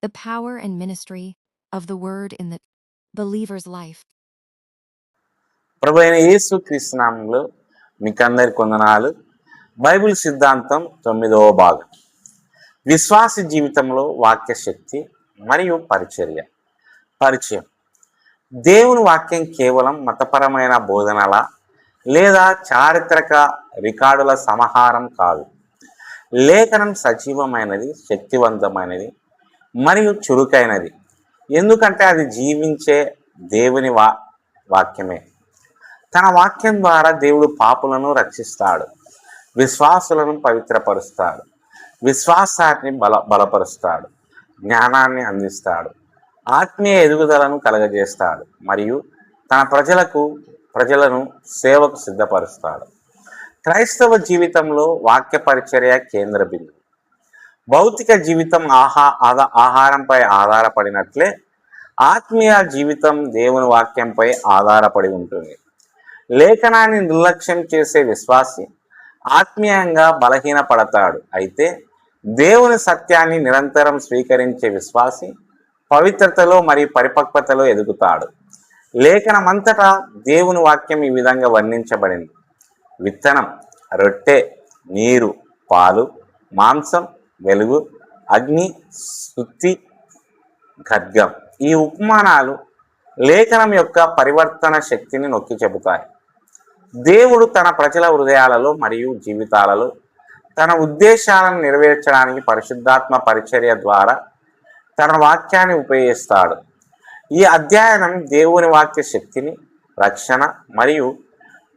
the power and ministry of the word in the believer's life. ప్రభువైన యేసు క్రీస్తు నామములో మీకందరికి వందనాలు. బైబిల్ సిద్ధాంతం 9వ భాగం, విశ్వాస జీవితంలో వాక్య శక్తి మరియు పరిచయం. దేవుని వాక్యం కేవలం మతపరమైన బోధనల లేదా చారిత్రక రికార్డుల సమాహారం కాదు. లేఖనం సజీవమైనది, శక్తివంతమైనది మరియు చురుకైనది. ఎందుకంటే అది జీవించే దేవుని వాక్యమే. తన వాక్యం ద్వారా దేవుడు పాపులను రక్షిస్తాడు, విశ్వాసులను పవిత్రపరుస్తాడు, విశ్వాసాన్ని బలపరుస్తాడు, జ్ఞానాన్ని అందిస్తాడు, ఆత్మీయ ఎదుగుదలను కలగజేస్తాడు మరియు తన ప్రజలను సేవకు సిద్ధపరుస్తాడు. క్రైస్తవ జీవితంలో వాక్య పరిచర్య కేంద్ర బిందువు. భౌతిక జీవితం ఆహారంపై ఆధారపడినట్లే ఆత్మీయ జీవితం దేవుని వాక్యంపై ఆధారపడి ఉంటుంది. లేఖనాన్ని నిర్లక్ష్యం చేసే విశ్వాసి ఆత్మీయంగా బలహీనపడతాడు. అయితే దేవుని సత్యాన్ని నిరంతరం స్వీకరించే విశ్వాసి పవిత్రతలో మరియు పరిపక్వతలో ఎదుగుతాడు. లేఖనమంతటా దేవుని వాక్యం ఈ విధంగా వర్ణించబడింది: విత్తనం, రొట్టె, నీరు, పాలు, మాంసం, వెలుగు, అగ్ని, స్తుతి, ఖడ్గం. ఈ ఉపమానాలు లేఖనం యొక్క పరివర్తన శక్తిని నొక్కి చెబుతాయి. దేవుడు తన ప్రజల హృదయాలలో మరియు జీవితాలలో తన ఉద్దేశాలను నెరవేర్చడానికి పరిశుద్ధాత్మ పరిచర్య ద్వారా తన వాక్యాన్ని ఉపయోగిస్తాడు. ఈ అధ్యయనం దేవుని వాక్య శక్తిని, రక్షణ మరియు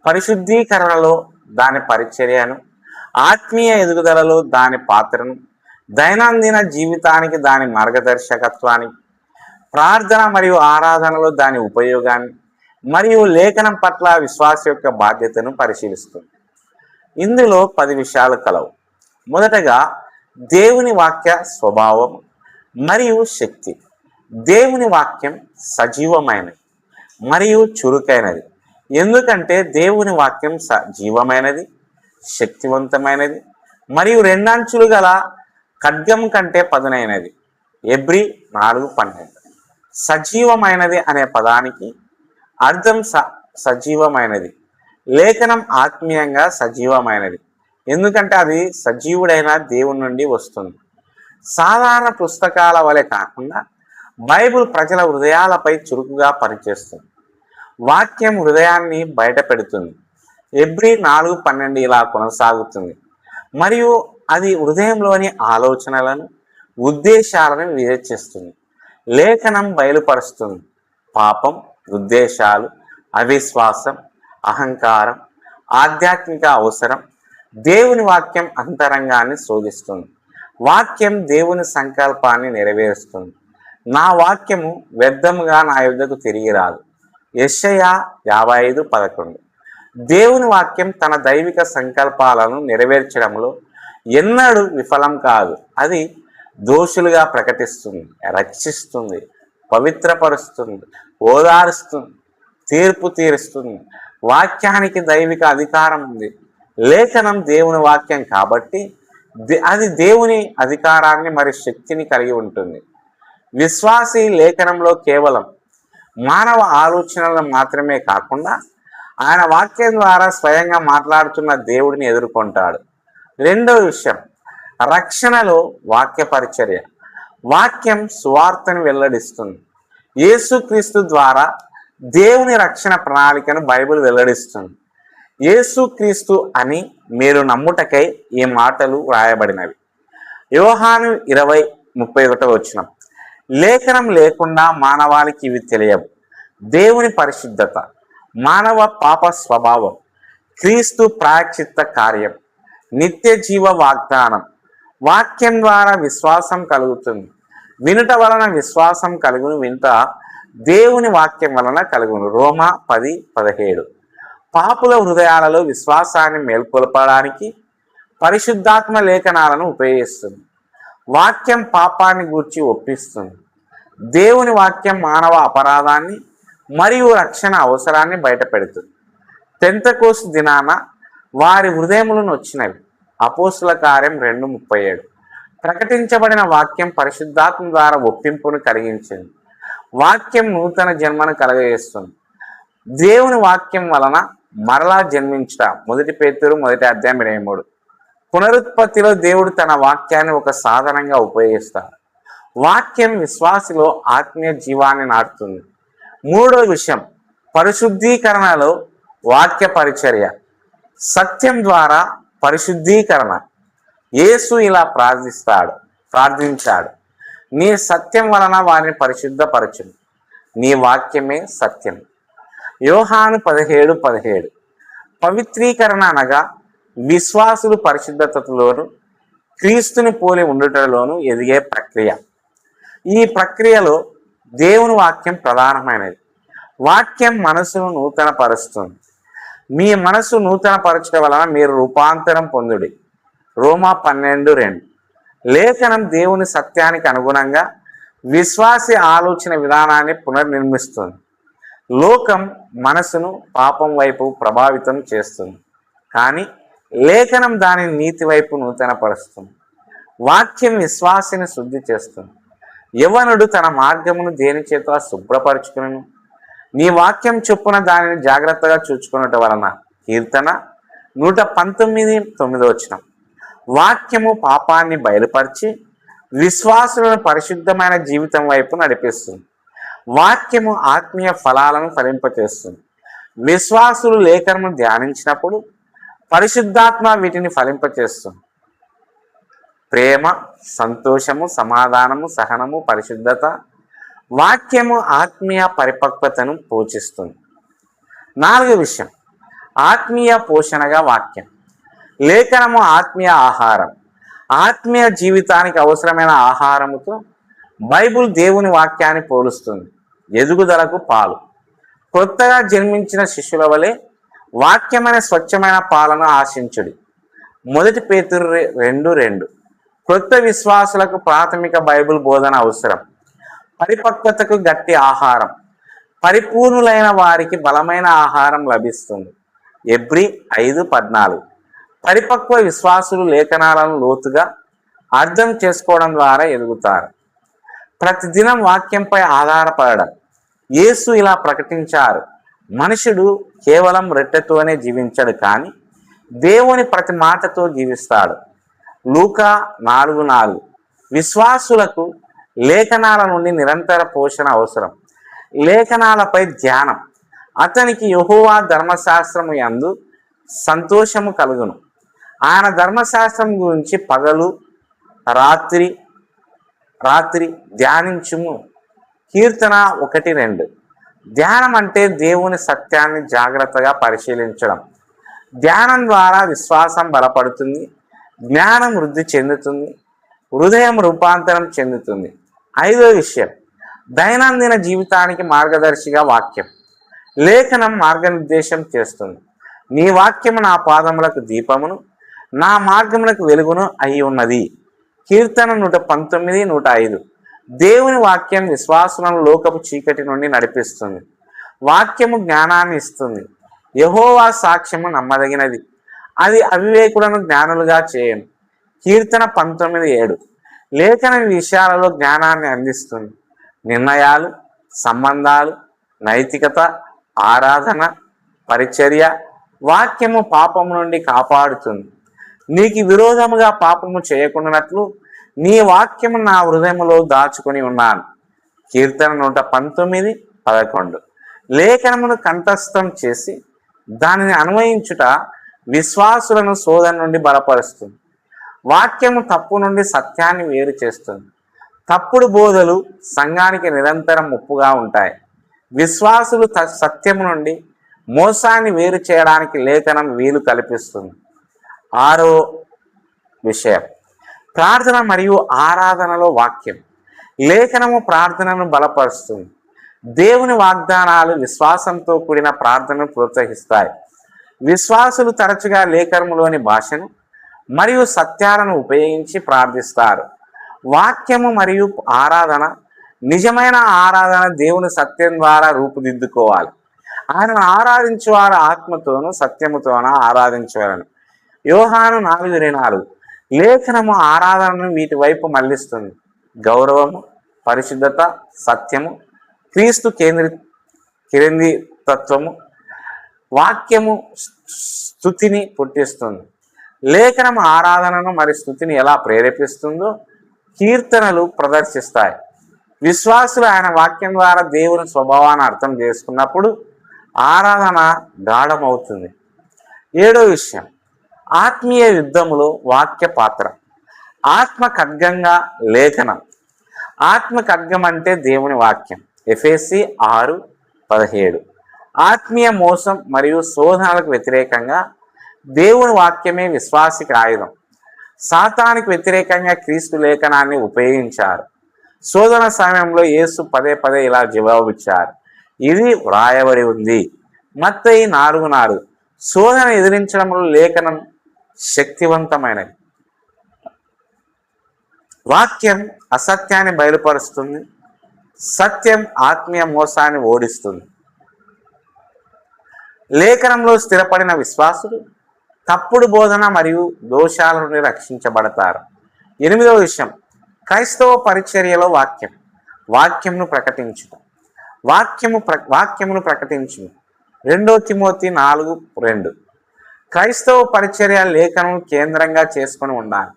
పరిశుద్ధీకరణలో దాని పరిచర్యను, ఆత్మీయ ఎదుగుదలలో దాని పాత్రను, దైనందిన జీవితానికి దాని మార్గదర్శకత్వాన్ని, ప్రార్థన మరియు ఆరాధనలో దాని ఉపయోగాన్ని మరియు లేఖనం పట్ల విశ్వాస యొక్క బాధ్యతను పరిశీలిస్తుంది. ఇందులో 10 విషయాలు కలవు. మొదటగా, దేవుని వాక్య స్వభావం మరియు శక్తి. దేవుని వాక్యం సజీవమైనది మరియు చురుకైనది. ఎందుకంటే దేవుని వాక్యం సజీవమైనది, శక్తివంతమైనది మరియు 2 అంచులు గల ఖడ్గం కంటే పదునైనది. ఎబ్రీ 4:12. సజీవమైనది అనే పదానికి అర్థం సజీవమైనది. లేఖనం ఆత్మీయంగా సజీవమైనది ఎందుకంటే అది సజీవుడైన దేవుని నుండి వస్తుంది. సాధారణ పుస్తకాల వలె కాకుండా బైబిల్ ప్రజల హృదయాలపై చురుకుగా పనిచేస్తుంది. వాక్యం హృదయాన్ని బయట పెడుతుంది. ఎబ్రీ 4:12 ఇలా కొనసాగుతుంది: మరియు అది హృదయంలోని ఆలోచనలను, ఉద్దేశాలను వివేచిస్తుంది. లేఖనం బయలుపరుస్తుంది పాపం, ఉద్దేశాలు, అవిశ్వాసం, అహంకారం, ఆధ్యాత్మిక అవసరం. దేవుని వాక్యం అంతరంగాన్ని శోధిస్తుంది. వాక్యం దేవుని సంకల్పాన్ని నెరవేరుస్తుంది. నా వాక్యము వ్యర్థముగా నా యొద్దకు తిరిగి రాదు. యెషయా 55:11. దేవుని వాక్యం తన దైవిక సంకల్పాలను నెరవేర్చడంలో ఎన్నడూ విఫలం కాదు. అది దోషులుగా ప్రకటిస్తుంది, రక్షిస్తుంది, పవిత్రపరుస్తుంది, ఓదారుస్తుంది, తీర్పు తీరుస్తుంది. వాక్యానికి దైవిక అధికారం ఉంది. లేఖనం దేవుని వాక్యం కాబట్టి అది దేవుని అధికారాన్ని మరియు శక్తిని కలిగి ఉంటుంది. విశ్వాసి లేఖనంలో కేవలం మానవ ఆలోచనలను మాత్రమే కాకుండా ఆయన వాక్యం ద్వారా స్వయంగా మాట్లాడుతున్న దేవుడిని ఎదుర్కొంటాడు. రెండవ విషయం, రక్షణలో వాక్య పరిచర్య. వాక్యం సువార్తను వెల్లడిస్తుంది. యేసుక్రీస్తు ద్వారా దేవుని రక్షణ ప్రణాళికను బైబిల్ వెల్లడిస్తుంది. యేసుక్రీస్తు అని మీరు నమ్ముటకై ఈ మాటలు వ్రాయబడినవి. యోహాను 20:31. లేఖనం లేకుండా మానవాళికి ఇవి తెలియవు: దేవుని పరిశుద్ధత, మానవ పాప స్వభావం, క్రీస్తు ప్రాయశ్చిత్త కార్యం, నిత్య జీవ వాగ్దానం. వాక్యం ద్వారా విశ్వాసం కలుగుతుంది. వినుట వలన విశ్వాసం కలుగును, వినుట దేవుని వాక్యం వలన కలుగును. రోమా 10:17. పాపుల హృదయాలలో విశ్వాసాన్ని మేల్కొల్పడానికి పరిశుద్ధాత్మ లేఖనాలను ఉపయోగిస్తుంది. వాక్యం పాపాన్ని గూర్చి ఒప్పిస్తుంది. దేవుని వాక్యం మానవ అపరాధాన్ని మరియు రక్షణ అవసరాన్ని బయటపెడుతుంది. పెంతెకోస్తు దినాన వారి హృదయములను వచ్చినవి. అపోస్తుల కార్యం 2:37. ప్రకటించబడిన వాక్యం పరిశుద్ధాత్మ ద్వారా ఒప్పింపును కలిగించింది. వాక్యం నూతన జన్మను కలగజేస్తుంది. దేవుని వాక్యం వలన మరలా జన్మించుట 1 పేతురు 1:23. పునరుత్పత్తిలో దేవుడు తన వాక్యాన్ని ఒక సాధనంగా ఉపయోగిస్తాడు. వాక్యం విశ్వాసిలో ఆత్మీయ జీవాన్ని నాటుతుంది. మూడో విషయం, పరిశుద్ధీకరణలో వాక్య పరిచర్య. సత్యం ద్వారా పరిశుద్ధీకరణ. యేసు ఇలా ప్రార్థించాడు, నీ సత్యం వలన వారిని పరిశుద్ధపరచును, నీ వాక్యమే సత్యం. యోహాను 17:17. పవిత్రీకరణ అనగా విశ్వాసులు పరిశుద్ధతలోను క్రీస్తుని పోలి ఉండుటలోను ఎదిగే ప్రక్రియ. ఈ ప్రక్రియలో దేవుని వాక్యం ప్రధానమైనది. వాక్యం మనసును నూతన పరుస్తుంది. మీ మనసు నూతన పరచడం వలన మీరు రూపాంతరం పొందుడి. రోమా 12:2. లేఖనం దేవుని సత్యానికి అనుగుణంగా విశ్వాసి ఆలోచన విధానాన్ని పునర్నిర్మిస్తుంది. లోకం మనసును పాపం వైపు ప్రభావితం చేస్తుంది, కానీ లేఖనం దానిని నీతి వైపు నూతనపరుస్తుంది. వాక్యం విశ్వాసిని శుద్ధి చేస్తుంది. యవనుడు తన మార్గమును దేని చేత శుభ్రపరచుకును? నీ వాక్యం చొప్పున దానిని జాగ్రత్తగా చూచుకున్నట వలన. కీర్తన 119:9. వాక్యము పాపాన్ని బయలుపరిచి విశ్వాసులను పరిశుద్ధమైన జీవితం వైపు నడిపిస్తుంది. వాక్యము ఆత్మీయ ఫలాలను ఫలింపచేస్తుంది. విశ్వాసులు లేఖనము ధ్యానించినప్పుడు పరిశుద్ధాత్మ వీటిని ఫలింపచేస్తుంది. ప్రేమ, సంతోషము, సమాధానము, సహనము, పరిశుద్ధత. వాక్యము ఆత్మీయ పరిపక్వతను పోషిస్తుంది. 4వ విషయం, ఆత్మీయ పోషణగా వాక్యం. లేఖనము ఆత్మీయ ఆహారం. ఆత్మీయ జీవితానికి అవసరమైన ఆహారముతో బైబుల్ దేవుని వాక్యాన్ని పోలుస్తుంది. ఎదుగుదలకు పాలు. కొత్తగా జన్మించిన శిష్యుల వలె వాక్యమైన స్వచ్ఛమైన పాలను ఆశించుడి. 1 పేతురు 2:2. కొత్త విశ్వాసులకు ప్రాథమిక బైబిల్ బోధన అవసరం. పరిపక్వతకు గట్టి ఆహారం. పరిపూర్ణులైన వారికి బలమైన ఆహారం లభిస్తుంది. ఎబ్రీ 5:14. పరిపక్వ విశ్వాసులు లేఖనాలను లోతుగా అర్థం చేసుకోవడం ద్వారా ఎదుగుతారు. ప్రతిదినం వాక్యంపై ఆధారపడడం. యేసు ఇలా ప్రకటించారు, మనుషుడు కేవలం రొట్టెతోనే జీవించడు, కానీ దేవుని ప్రతి మాటతో జీవిస్తాడు. లూకా 4:4. విశ్వాసులకు లేఖనాల నుండి నిరంతర పోషణ అవసరం. లేఖనాలపై ధ్యానం. అతనికి యెహోవా ధర్మశాస్త్రము యందు సంతోషము కలుగును. ఆయన ధర్మశాస్త్రం గురించి పగలు రాత్రి ధ్యానించుము. కీర్తన 1:2. ధ్యానం అంటే దేవుని సత్యాన్ని జాగ్రత్తగా పరిశీలించడం. ధ్యానం ద్వారా విశ్వాసం బలపడుతుంది, జ్ఞానం వృద్ధి చెందుతుంది, హృదయం రూపాంతరం చెందుతుంది. 5వ విషయం, దైనందిన జీవితానికి మార్గదర్శిగా వాక్యం. లేఖనం మార్గనిర్దేశం చేస్తుంది. నీ వాక్యము నా పాదములకు దీపమును, నా మార్గములకు వెలుగును అయి ఉన్నది. కీర్తన 119:105. దేవుని వాక్యం విశ్వాసులను లోకపు చీకటి నుండి నడిపిస్తుంది. వాక్యము జ్ఞానాన్ని ఇస్తుంది. యెహోవా సాక్ష్యము నమ్మదగినది, అది అవివేకులను జ్ఞానులుగా చేయను. కీర్తన 19:7. లేఖన విషయాలలో జ్ఞానాన్ని అందిస్తుంది. నిర్ణయాలు, సంబంధాలు, నైతికత, ఆరాధన, పరిచర్య. వాక్యము పాపము నుండి కాపాడుతుంది. నీకు విరోధముగా పాపము చేయకుండానట్లు నీ వాక్యము నా హృదయములో దాచుకొని ఉన్నాను. కీర్తన 119:11. లేఖనమును కంఠస్థం చేసి దానిని అన్వయించుట విశ్వాసులను శోధన నుండి బలపరుస్తుంది. వాక్యము తప్పు నుండి సత్యాన్ని వేరు చేస్తుంది. తప్పుడు బోధలు సంఘానికి నిరంతరం ముప్పుగా ఉంటాయి. విశ్వాసులు సత్యము నుండి మోసాన్ని వేరు చేయడానికి లేఖనం వీలు కల్పిస్తుంది. 6వ విషయం, ప్రార్థన మరియు ఆరాధనలో వాక్యం. లేఖనము ప్రార్థనను బలపరుస్తుంది. దేవుని వాగ్దానాలు విశ్వాసంతో కూడిన ప్రార్థనను ప్రోత్సహిస్తాయి. విశ్వాసులు తరచుగా లేఖనములోని భాషను మరియు సత్యాలను ఉపయోగించి ప్రార్థిస్తారు. వాక్యము మరియు ఆరాధన. నిజమైన ఆరాధన దేవుని సత్యం ద్వారా రూపుదిద్దుకోవాలి. ఆయనను ఆరాధించేవారు ఆత్మతోనూ సత్యముతోనూ ఆరాధించవలను. యోహాను 4:24. లేఖనము ఆరాధనను వీటి వైపు మళ్లిస్తుంది. గౌరవము, పరిశుద్ధత, సత్యము, క్రీస్తు కేంద్రీతత్వము, వాక్యము స్తుతిని పుట్టిస్తుంది. లేఖనం ఆరాధనను మరి స్తుతిని ఎలా ప్రేరేపిస్తుందో కీర్తనలు ప్రదర్శిస్తాయి. విశ్వాసులు ఆయన వాక్యం ద్వారా దేవుని స్వభావాన్ని అర్థం చేసుకున్నప్పుడు ఆరాధన గాఢమవుతుంది. 7వ విషయం, ఆత్మీయ యుద్ధములో వాక్య పాత్ర. ఆత్మ ఖడ్గంగా లేఖనం. ఆత్మ ఖడ్గం అంటే దేవుని వాక్యం. ఎఫెసీ 6:17. ఆత్మీయ మోసం మరియు శోధనలకు వ్యతిరేకంగా దేవుని వాక్యమే విశ్వాసికి ఆయుధం. సాతానికి వ్యతిరేకంగా క్రీస్తు లేఖనాన్ని ఉపయోగించారు. శోధన సమయంలో యేసు పదే పదే ఇలా జవాబిచ్చారు, ఇది వ్రాయబడి ఉంది. మత్తయి 4:4. శోధన ఎదిరించడంలో లేఖనం శక్తివంతమైనది. వాక్యం అసత్యాన్ని బయలుపరుస్తుంది, సత్యం ఆత్మీయ మోసాన్ని ఓడిస్తుంది. లేఖనంలో స్థిరపడిన విశ్వాసులు తప్పుడు బోధన మరియు దోషాల నుండి రక్షించబడతారు. 8వ విషయం, క్రైస్తవ పరిచర్యలో వాక్యం. వాక్యమును ప్రకటించడం. వాక్యమును ప్రకటించును. 2 తిమోతి 4:2. క్రైస్తవ పరిచర్య లేఖనం కేంద్రంగా చేసుకొని ఉండాలి.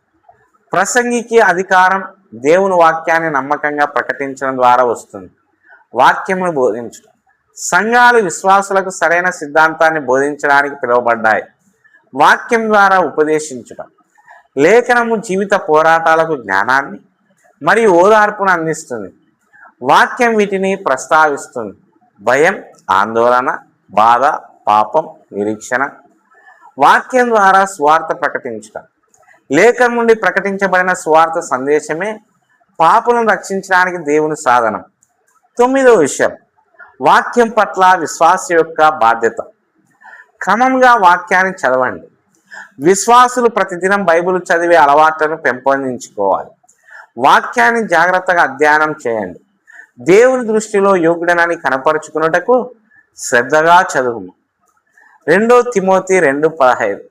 ప్రసంగికి అధికారం దేవుని వాక్యాన్ని నమ్మకంగా ప్రకటించడం ద్వారా వస్తుంది. వాక్యమును బోధించడం. సంఘాలు విశ్వాసులకు సరైన సిద్ధాంతాన్ని బోధించడానికి పిలువబడ్డాయి. వాక్యం ద్వారా ఉపదేశించడం. లేఖనము జీవిత పోరాటాలకు జ్ఞానాన్ని మరియు ఓదార్పును అందిస్తుంది. వాక్యం వీటిని ప్రస్తావిస్తుంది. భయం, ఆందోళన, బాధ, పాపం, నిరీక్షణ. వాక్యం ద్వారా స్వార్థ ప్రకటించడం. లేఖనం నుండి ప్రకటించబడిన స్వార్థ సందేశమే పాపులను రక్షించడానికి దేవుని సాధనం. 9వ విషయం, వాక్యం పట్ల విశ్వాస యొక్క బాధ్యత. క్రమంగా వాక్యాన్ని చదవండి. విశ్వాసులు ప్రతిదినం బైబిల్ చదివే అలవాట్లను పెంపొందించుకోవాలి. వాక్యాన్ని జాగ్రత్తగా అధ్యయనం చేయండి. దేవుని దృష్టిలో యోగ్యుడనని కనపరుచుకున్నటకు శ్రద్ధగా చదువు. 2 తిమోతి 2:15.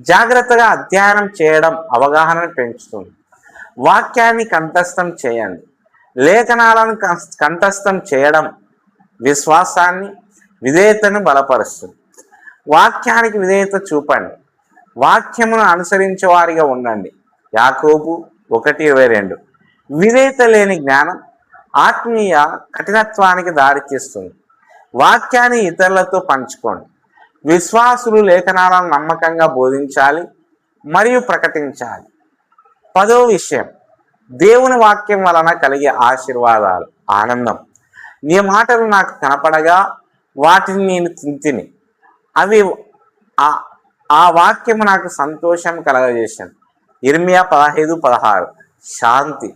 జాగ్రత్తగా అధ్యయనం చేయడం అవగాహనను పెంచుతుంది. వాక్యాన్ని కంఠస్థం చేయండి. లేఖనాలను కంఠస్థం చేయడం విశ్వాసాన్ని, విధేయతను బలపరుస్తుంది. వాక్యానికి విధేయత చూపండి. వాక్యమును అనుసరించే వారిగా ఉండండి. యాకోబు 1:22. విధేయత లేని జ్ఞానం ఆత్మీయ కఠినత్వానికి దారితీస్తుంది. వాక్యాన్ని ఇతరులతో పంచుకోండి. విశ్వాసులు లేఖనాలను నమ్మకంగా బోధించాలి మరియు ప్రకటించాలి. 10వ విషయం, దేవుని వాక్యం వలన కలిగే ఆశీర్వాదాలు. ఆనందం. నీ మాటలు నాకు కనపడగా వాటిని నేను తింటిని. అవి ఆ వాక్యము నాకు సంతోషం కలగజేసింది. ఇర్మియా 15:16. శాంతి.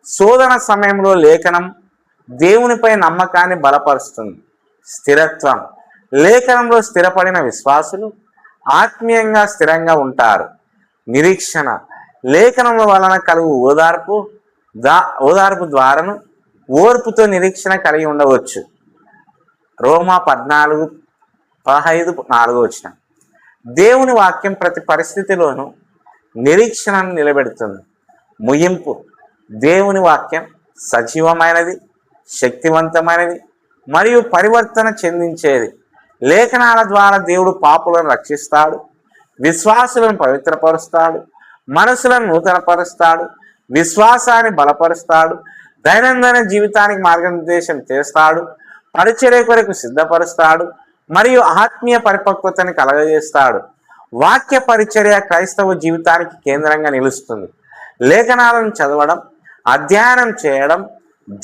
శోధన సమయంలో లేఖనం దేవునిపై నమ్మకాన్ని బలపరుస్తుంది. స్థిరత్వం. లేఖనంలో స్థిరపడిన విశ్వాసులు ఆత్మీయంగా స్థిరంగా ఉంటారు. నిరీక్షణ. లేఖనం వలన కలుగు ఓదార్పు ద్వారాను ఓర్పుతో నిరీక్షణ కలిగి ఉండవచ్చు. రోమా 14:15-4. దేవుని వాక్యం ప్రతి పరిస్థితిలోనూ నిరీక్షణను నిలబెడుతుంది. ముగింపు. దేవుని వాక్యం సజీవమైనది, శక్తివంతమైనది మరియు పరివర్తన చెందించేది. లేఖనాల ద్వారా దేవుడు పాపులను రక్షిస్తాడు, విశ్వాసులను పవిత్రపరుస్తాడు, మనసులను నూతనపరుస్తాడు, విశ్వాసాన్ని బలపరుస్తాడు, దైనందిన జీవితానికి మార్గనిర్దేశం చేస్తాడు, పరిచర్య కొరకు సిద్ధపరుస్తాడు మరియు ఆత్మీయ పరిపక్వతని కలగజేస్తాడు. వాక్య పరిచర్య క్రైస్తవ జీవితానికి కేంద్రంగా నిలుస్తుంది. లేఖనాలను చదవడం, అధ్యయనం చేయడం,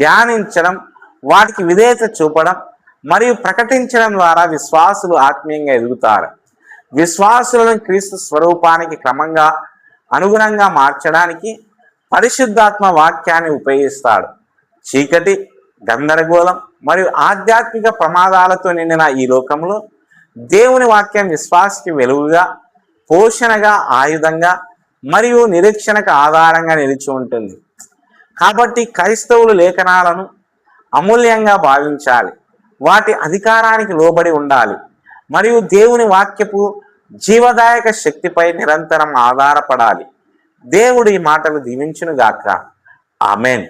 ధ్యానించడం, వాటికి విధేయత చూపడం మరియు ప్రకటించడం ద్వారా విశ్వాసులు ఆత్మీయంగా ఎదుగుతారు. విశ్వాసులను క్రీస్తు స్వరూపానికి క్రమంగా అనుగుణంగా మార్చడానికి పరిశుద్ధాత్మ వాక్యాన్ని ఉపయోగిస్తాడు. చీకటి, గందరగోళం మరియు ఆధ్యాత్మిక ప్రమాదాలతో నిండిన ఈ లోకంలో దేవుని వాక్యం విశ్వాసకి వెలుగుగా, పోషణగా, ఆయుధంగా మరియు నిరీక్షణకు ఆధారంగా నిలిచి ఉంటుంది. కాబట్టి క్రైస్తవులు లేఖనాలను అమూల్యంగా భావించాలి, వాటి అధికారానికి లోబడి ఉండాలి మరియు దేవుని వాక్యపు జీవదాయక శక్తిపై నిరంతరం ఆధారపడాలి. దేవుడు ఈ మాటలు దీవించునుగాక. ఆమెన్.